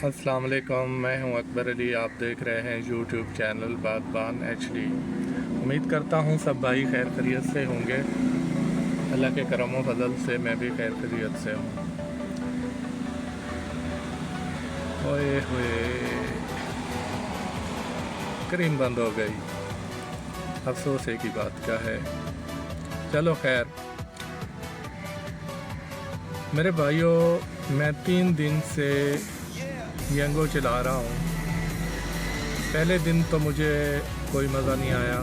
अस्सलाम वालेकुम, मैं हूं अकबर अली। आप देख रहे हैं यूट्यूब चैनल बागबान HD। उम्मीद करता हूं सब भाई खैर खैरियत से होंगे। अल्लाह के करम व फजल से मैं भी खैर खैरियत से हूं। ओए होए, स्क्रीन बंद हो गई। अफसोस है की बात क्या है। चलो खैर मेरे भाइयों, मैं 3 दिन से यंगो चला रहा हूँ। पहले दिन तो मुझे कोई मज़ा नहीं आया,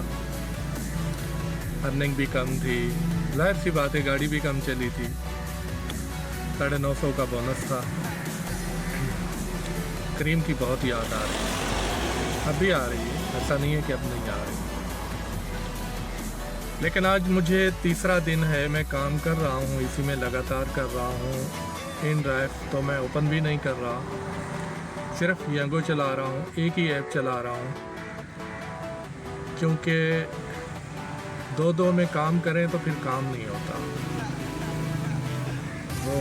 अर्निंग भी कम थी, जाहिर सी बात है गाड़ी भी कम चली थी। 950 का बोनस था। क्रीम की बहुत याद आ रही है, अब भी आ रही है, ऐसा नहीं है कि अब नहीं आ रही। लेकिन आज मुझे तीसरा दिन है, मैं काम कर रहा हूँ, इसी में लगातार कर रहा हूँ। इन ड्राइव तो मैं ओपन भी नहीं कर रहा, सिर्फ यंगो चला रहा हूँ, एक ही ऐप चला रहा हूँ। क्योंकि दो में काम करें तो फिर काम नहीं होता। वो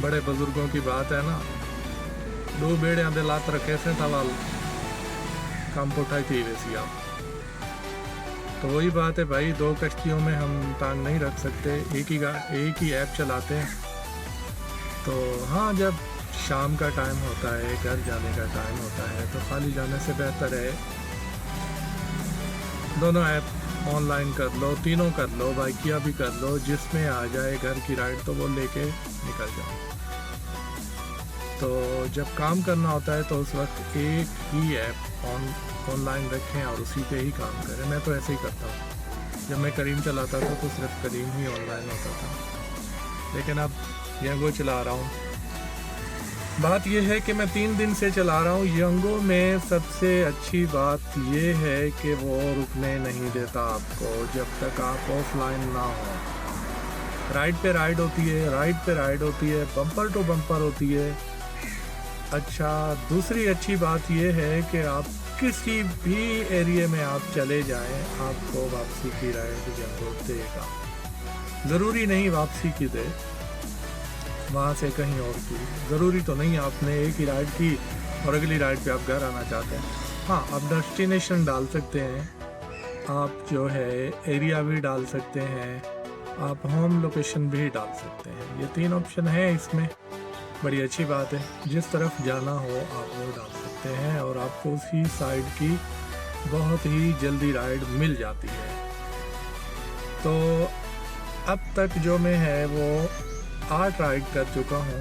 बड़े बुजुर्गों की बात है ना, 2 बेड़ियां दे लात रखे से सवाल काम पुठाई थी वैसी आप। तो वही बात है भाई, 2 कश्तियों में हम टांग नहीं रख सकते, एक ही ऐप चलाते हैं। तो हाँ, जब शाम का टाइम होता है, घर जाने का टाइम होता है, तो खाली जाने से बेहतर है दोनों ऐप ऑनलाइन कर लो, तीनों कर लो, बाइकिया भी कर लो, जिसमें आ जाए घर की राइड तो वो लेके निकल जाओ। तो जब काम करना होता है तो उस वक्त एक ही ऐप ऑनलाइन रखें और उसी पे ही काम करें। मैं तो ऐसे ही करता हूँ। जब मैं करीम चलाता था तो सिर्फ करीम ही ऑनलाइन होता था, लेकिन अब यंगो चला रहा हूँ। बात यह है कि मैं 3 दिन से चला रहा हूँ। यंगो में सबसे अच्छी बात यह है कि वो रुकने नहीं देता आपको जब तक आप ऑफलाइन ना हो। राइड पे राइड होती है, राइड पे राइड होती है, बम्पर टू बम्पर होती है। अच्छा, दूसरी अच्छी बात यह है कि आप किसी भी एरिया में आप चले जाएं, आपको वापसी की राइड यंगो देगा। ज़रूरी नहीं वापसी की दे, वहाँ से कहीं और की, ज़रूरी तो नहीं आपने एक ही राइड की और अगली राइड पे आप घर आना चाहते हैं। हाँ, आप डेस्टिनेशन डाल सकते हैं, आप जो है एरिया भी डाल सकते हैं, आप होम लोकेशन भी डाल सकते हैं। ये 3 ऑप्शन है इसमें। बड़ी अच्छी बात है, जिस तरफ जाना हो आप वो डाल सकते हैं और आपको उसी साइड की बहुत ही जल्दी राइड मिल जाती है। तो अब तक जो मैं है वो 8 राइड कर चुका हूँ।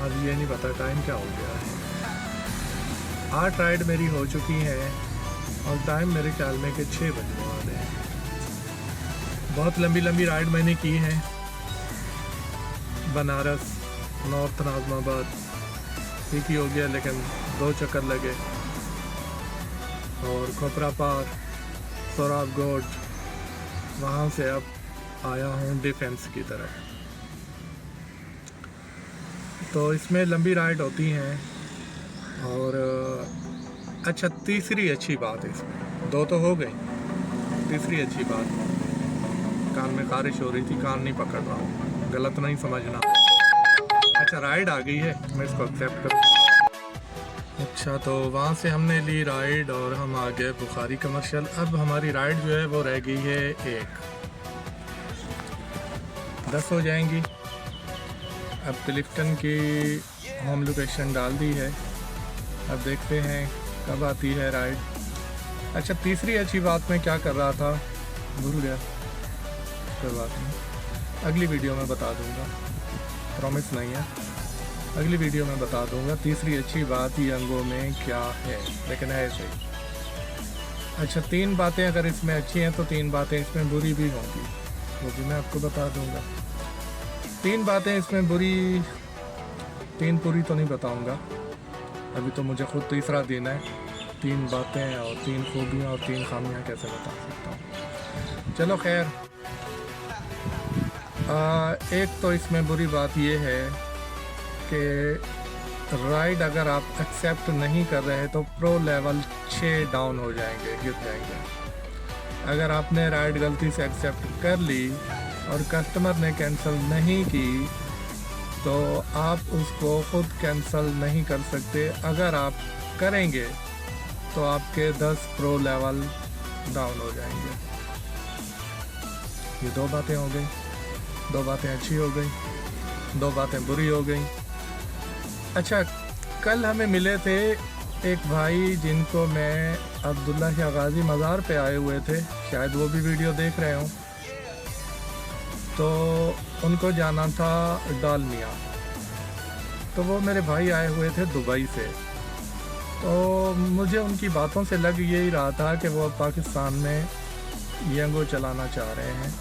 अब ये नहीं पता टाइम क्या हो गया है। 8 राइड मेरी हो चुकी हैं और टाइम मेरे ख्याल में कि 6 बजने वाले हैं। बहुत लंबी लंबी राइड मैंने की हैं। बनारस, नॉर्थ नाज़माबाद ठीक ही हो गया, लेकिन 2 चक्कर लगे। और खोपरा पार, सोराबगोड, वहाँ से अब आया हूँ डिफेंस की तरफ। तो इसमें लंबी राइड होती हैं। और अच्छा, तीसरी अच्छी बात है इसमें, 2 तो हो गई, तीसरी अच्छी बात, कान में खारिश हो रही थी, कान नहीं पकड़ रहा हूँ, गलत नहीं समझना। अच्छा, राइड आ गई है, मैं इसको एक्सेप्ट करूँ। अच्छा, तो वहाँ से हमने ली राइड और हम आ गए बुखारी कमर्शियल। अब हमारी राइड जो है वो रह गई है 1, 10 हो जाएंगी। अब क्लिफ्टन की होम लोकेशन डाल दी है, अब देखते हैं कब आती है राइड। अच्छा, तीसरी अच्छी बात मैं क्या कर रहा था भूल गया, कोई बात नहीं, अगली वीडियो में बता दूंगा, प्रॉमिस नहीं है, अगली वीडियो में बता दूंगा तीसरी अच्छी बात यंगो में क्या है, लेकिन है सही। अच्छा, 3 बातें अगर इसमें अच्छी हैं तो 3 बातें इसमें बुरी भी होंगी, वो भी मैं आपको बता दूंगा। 3 बातें इसमें बुरी, 3 पूरी तो नहीं बताऊंगा, अभी तो मुझे खुद तीसरा दिन है। 3 बातें और 3 खूबियाँ और 3 खामियाँ कैसे बता सकता हूँ। चलो खैर, एक तो इसमें बुरी बात ये है कि राइड अगर आप एक्सेप्ट नहीं कर रहे तो प्रो लेवल 6 डाउन हो जाएंगे, गिर जाएंगे। अगर आपने राइड गलती से एक्सेप्ट कर ली और कस्टमर ने कैंसिल नहीं की तो आप उसको खुद कैंसिल नहीं कर सकते। अगर आप करेंगे तो आपके 10 प्रो लेवल डाउन हो जाएंगे। ये 2 बातें हो गई, 2 बातें अच्छी हो गई, 2 बातें बुरी हो गई। अच्छा, कल हमें मिले थे एक भाई जिनको मैं अब्दुल्ला शाह गाजी मज़ार पे आए हुए थे, शायद वो भी वीडियो देख रहे हों। तो उनको जाना था डालमिया, तो वो मेरे भाई आए हुए थे दुबई से। तो मुझे उनकी बातों से लग यही रहा था कि वो पाकिस्तान में यंगो चलाना चाह रहे हैं।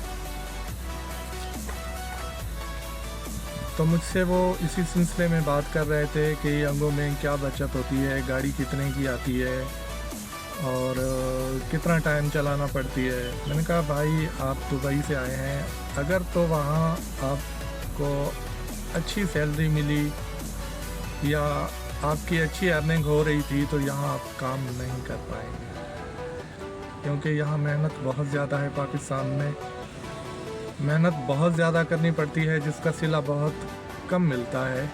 तो मुझसे वो इसी सिलसिले में बात कर रहे थे कि यंगो में क्या बचत होती है, गाड़ी कितने की आती है और कितना टाइम चलाना पड़ती है। मैंने कहा भाई आप दुबई से आए हैं, अगर तो वहाँ आपको अच्छी सैलरी मिली या आपकी अच्छी अर्निंग हो रही थी तो यहाँ आप काम नहीं कर पाएंगे, क्योंकि यहाँ मेहनत बहुत ज़्यादा है। पाकिस्तान में मेहनत बहुत ज़्यादा करनी पड़ती है जिसका सिला बहुत कम मिलता है।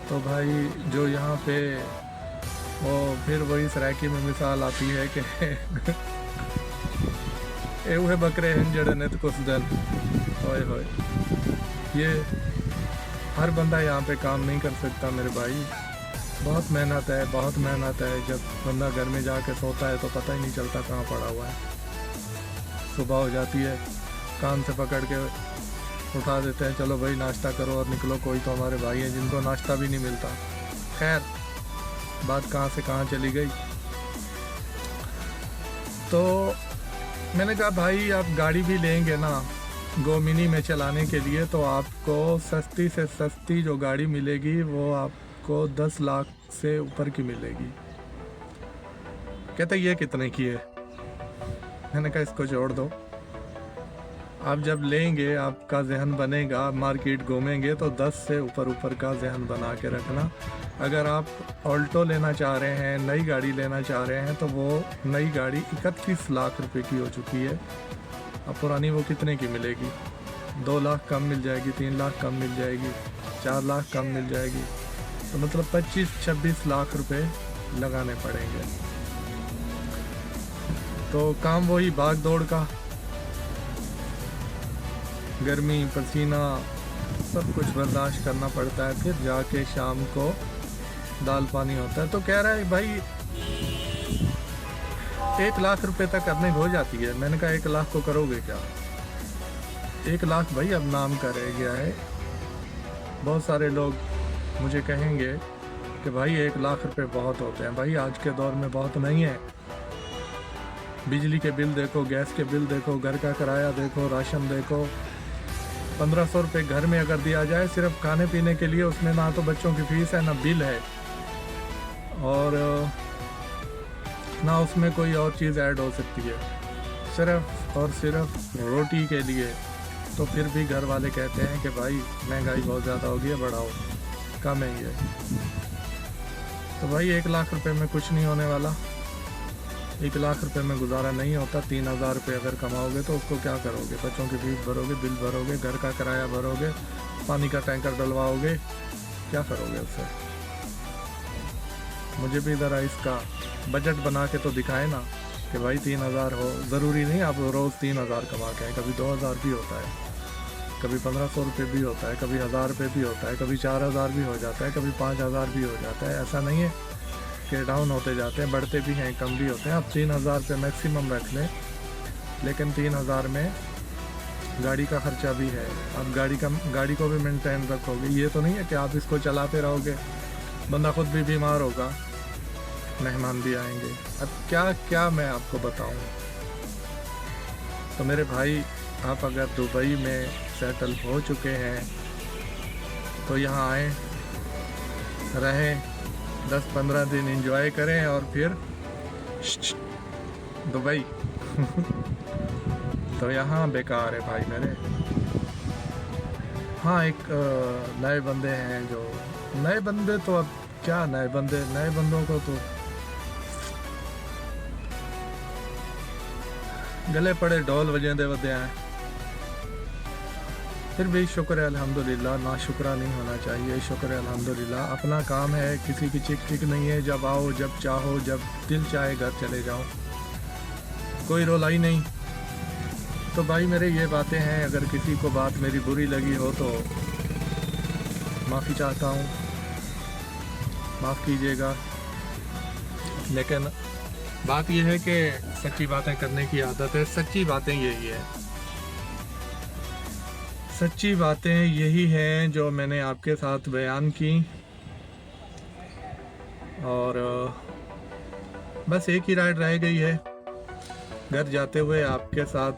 तो भाई जो यहाँ पे वो फिर वही सराइकी में मिसाल आती है कि ए वह बकरे हैं जड़े ने तो कुछ दिन होए होए। ये हर बंदा यहाँ पे काम नहीं कर सकता मेरे भाई, बहुत मेहनत है, बहुत मेहनत है। जब बंदा घर में जाके सोता है तो पता ही नहीं चलता कहाँ पड़ा हुआ है। सुबह हो जाती है, कान से पकड़ के उठा देते हैं, चलो भाई नाश्ता करो और निकलो। कोई तो हमारे भाई हैं जिनको नाश्ता भी नहीं मिलता। खैर, बात कहाँ से कहाँ चली गई। तो मैंने कहा भाई आप गाड़ी भी लेंगे ना गो मिनी में चलाने के लिए, तो आपको सस्ती से सस्ती जो गाड़ी मिलेगी वो आपको 10 लाख से ऊपर की मिलेगी। कहते ये कितने की है? मैंने कहा इसको जोड़ दो। आप जब लेंगे आपका जहन बनेगा, मार्केट घूमेंगे तो 10 से ऊपर का जहन बना के रखना। अगर आप ऑल्टो लेना चाह रहे हैं, नई गाड़ी लेना चाह रहे हैं, तो वो नई गाड़ी 31 लाख रुपए की हो चुकी है। अब पुरानी वो कितने की मिलेगी? 2 लाख कम मिल जाएगी, 3 लाख कम मिल जाएगी, 4 लाख कम मिल जाएगी। तो मतलब 25-26 लाख रुपए लगाने पड़ेंगे। तो काम वही भाग दौड़ का, गर्मी पसीना सब कुछ बर्दाश्त करना पड़ता है, फिर जाके शाम को दाल पानी होता है। तो कह रहा है भाई 1 लाख रुपए तक अर्निंग हो जाती है। मैंने कहा 1 लाख को करोगे क्या? 1 लाख भाई अब नाम का रह गया है। बहुत सारे लोग मुझे कहेंगे कि भाई 1 लाख रुपए बहुत होते हैं। भाई आज के दौर में बहुत नहीं है। बिजली के बिल देखो, गैस के बिल देखो, घर का किराया देखो, राशन देखो। 1500 रुपये घर में अगर दिया जाए सिर्फ खाने पीने के लिए, उसमें ना तो बच्चों की फीस है ना बिल है और ना उसमें कोई और चीज़ ऐड हो सकती है, सिर्फ और सिर्फ रोटी के लिए। तो फिर भी घर वाले कहते हैं कि भाई महंगाई बहुत ज़्यादा हो गई है, बढ़ाओ, कम है ये। तो भाई 1 लाख रुपए में कुछ नहीं होने वाला। 1 लाख रुपए में गुजारा नहीं होता। 3000 रुपये अगर कमाओगे तो उसको क्या करोगे? बच्चों की फीस भरोगे, बिल भरोगे, घर का किराया भरोगे, पानी का टैंकर डलवाओगे, क्या करोगे उससे? मुझे भी ज़रा इसका बजट बना के तो दिखाए ना कि भाई 3000 हो। ज़रूरी नहीं आप रोज़ 3000 कमा के आए, कभी 2000 भी होता है, कभी 1500 रुपये भी होता है, कभी 1000 रुपये भी होता है, कभी 4000 भी हो जाता है, कभी 5000 भी हो जाता है। ऐसा नहीं है कि डाउन होते जाते हैं, बढ़ते भी हैं, कम भी होते हैं। आप 3000 रुपये मैक्सिमम रख लें, लेकिन 3000 में गाड़ी का ख़र्चा भी है। आप गाड़ी को भी मेंटेन रखोगे। ये तो नहीं है कि आप इसको चलाते रहोगे, बंदा खुद भी बीमार होगा, मेहमान भी आएंगे। अब क्या क्या मैं आपको बताऊं। तो मेरे भाई आप अगर दुबई में सेटल हो चुके हैं तो यहाँ आएँ, रहें, 10-15 दिन एंजॉय करें और फिर दुबई तो यहाँ बेकार है भाई मेरे। हाँ, एक नए बंदे हैं जो नए बंदे, तो अब क्या नए बंदों को तो गले पड़े ढोल वजेंदे वदे हैं। फिर भी शुक्र है अल्हम्दुलिल्लाह, ना शुक्रा नहीं होना चाहिए, शुक्र है अल्हम्दुलिल्लाह। अपना काम है, किसी की चिक चिक नहीं है, जब आओ जब चाहो, जब दिल चाहे घर चले जाओ, कोई रोलाई नहीं। तो भाई मेरे ये बातें हैं, अगर किसी को बात मेरी बुरी लगी हो तो माफ़ी चाहता हूँ, माफ़ कीजिएगा। लेकिन बात यह है कि सच्ची बातें करने की आदत है, सच्ची बातें यही है, सच्ची बातें यही हैं जो मैंने आपके साथ बयान की। और बस एक ही राइड रह गई है, घर जाते हुए आपके साथ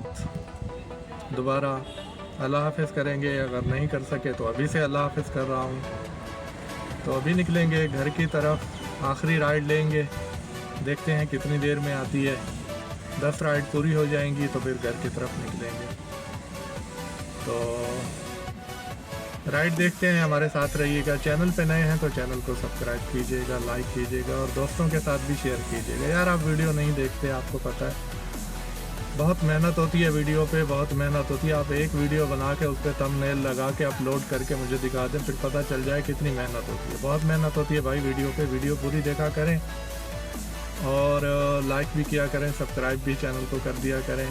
दोबारा अल्लाह हाफ़िज़ करेंगे। अगर नहीं कर सके तो अभी से अल्लाह हाफ़िज़ कर रहा हूँ। तो अभी निकलेंगे घर की तरफ, आखिरी राइड लेंगे, देखते हैं कितनी देर में आती है। 10 राइड पूरी हो जाएंगी तो फिर घर की तरफ निकलेंगे। तो राइड देखते हैं, हमारे साथ रहिएगा। चैनल पे नए हैं तो चैनल को सब्सक्राइब कीजिएगा, लाइक कीजिएगा और दोस्तों के साथ भी शेयर कीजिएगा। यार आप वीडियो नहीं देखते, आपको पता है बहुत मेहनत होती है वीडियो पे, बहुत मेहनत होती है। आप एक वीडियो बना के उस पर थंबनेल लगा के अपलोड करके मुझे दिखा दें, फिर पता चल जाए कितनी मेहनत होती है। बहुत मेहनत होती है भाई वीडियो पे। वीडियो पूरी देखा करें और लाइक भी किया करें, सब्सक्राइब भी चैनल को कर दिया करें।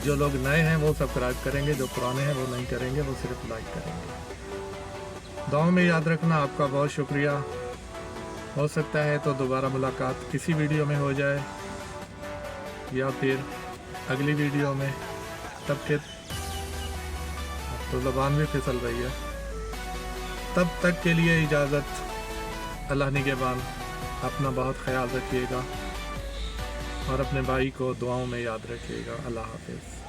जो लोग नए हैं वो सब्सक्राइब करेंगे, जो पुराने हैं वो नहीं करेंगे, वो सिर्फ लाइक करेंगे। दुआ में याद रखना। आपका बहुत शुक्रिया। हो सकता है तो दोबारा मुलाकात किसी वीडियो में हो जाए या फिर अगली वीडियो में। तब के तो ज़बान भी फिसल रही है। तब तक के लिए इजाज़त। अल्लाह निगहबान। अपना बहुत ख्याल रखिएगा और अपने भाई को दुआओं में याद रखिएगा। अल्लाह हाफ़िज़।